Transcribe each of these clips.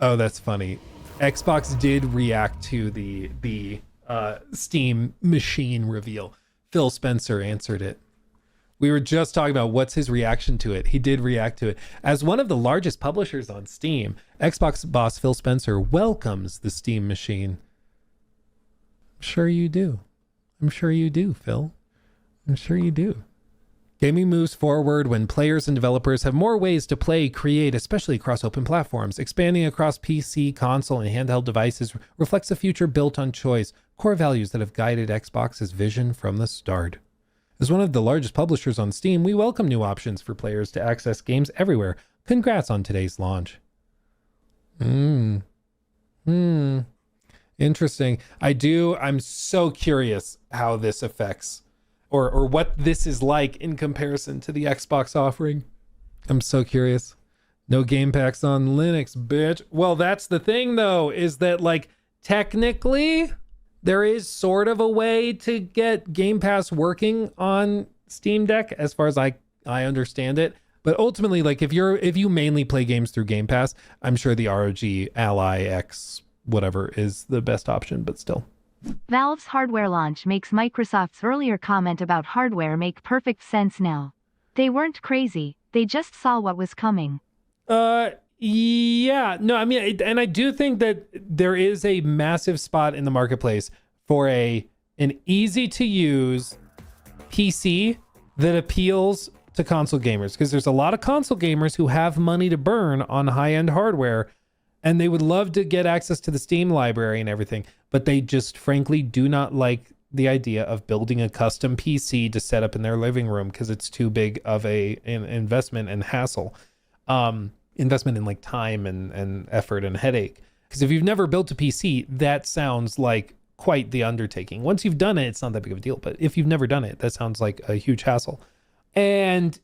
Oh, that's funny. Xbox did react to the Steam machine reveal. Phil Spencer answered it. We were just talking about what's his reaction to it. He did react to it. As one of the largest publishers on Steam, Xbox boss Phil Spencer welcomes the Steam machine. I'm sure you do. I'm sure you do, Phil. I'm sure you do. Gaming moves forward when players and developers have more ways to play, create, especially across open platforms. Expanding across PC, console, and handheld devices reflects a future built on choice, core values that have guided Xbox's vision from the start. As one of the largest publishers on Steam, we welcome new options for players to access games everywhere. Congrats on today's launch. Interesting. I'm so curious how this affects or what this is like in comparison to the Xbox offering. I'm so curious. No game packs on Linux, bitch. Well, that's the thing though, is that like technically there is sort of a way to get Game Pass working on Steam Deck as far as I understand it. But ultimately, like if you mainly play games through Game Pass, I'm sure the ROG Ally X whatever is the best option, but still. Valve's hardware launch makes Microsoft's earlier comment about hardware make perfect sense now. They weren't crazy, they just saw what was coming. Yeah, no, I mean, and I do think that there is a massive spot in the marketplace for an easy to use PC that appeals to console gamers, because there's a lot of console gamers who have money to burn on high-end hardware and they would love to get access to the Steam library and everything, but they just frankly do not like the idea of building a custom PC to set up in their living room because it's too big of an investment and hassle. Investment in like time and effort and headache. Because if you've never built a PC, that sounds like quite the undertaking. Once you've done it, it's not that big of a deal. But if you've never done it, that sounds like a huge hassle. And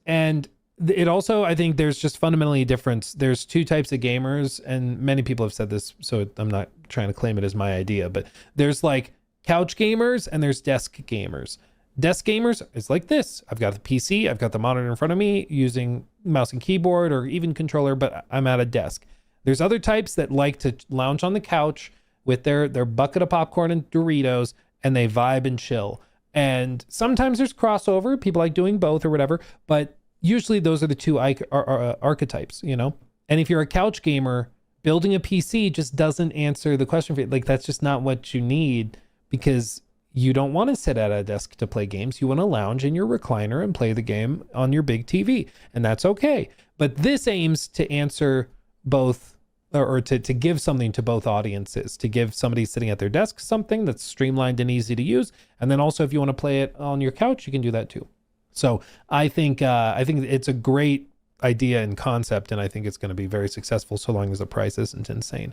it also, I think there's just fundamentally a difference. There's two types of gamers, and many people have said this, so I'm not trying to claim it as my idea, but there's like couch gamers and there's desk gamers. Desk gamers is like this. I've got the PC, I've got the monitor in front of me using mouse and keyboard or even controller, but I'm at a desk. There's other types that like to lounge on the couch with their bucket of popcorn and Doritos, and they vibe and chill. And sometimes there's crossover. People like doing both or whatever, but usually those are the two archetypes, you know? And if you're a couch gamer, building a PC just doesn't answer the question for you. Like, that's just not what you need, because you don't want to sit at a desk to play games. You want to lounge in your recliner and play the game on your big TV, and that's okay. But this aims to answer both, or to give something to both audiences, to give somebody sitting at their desk something that's streamlined and easy to use. And then also, if you want to play it on your couch, you can do that too. So I think it's a great idea and concept, and I think it's going to be very successful so long as the price isn't insane.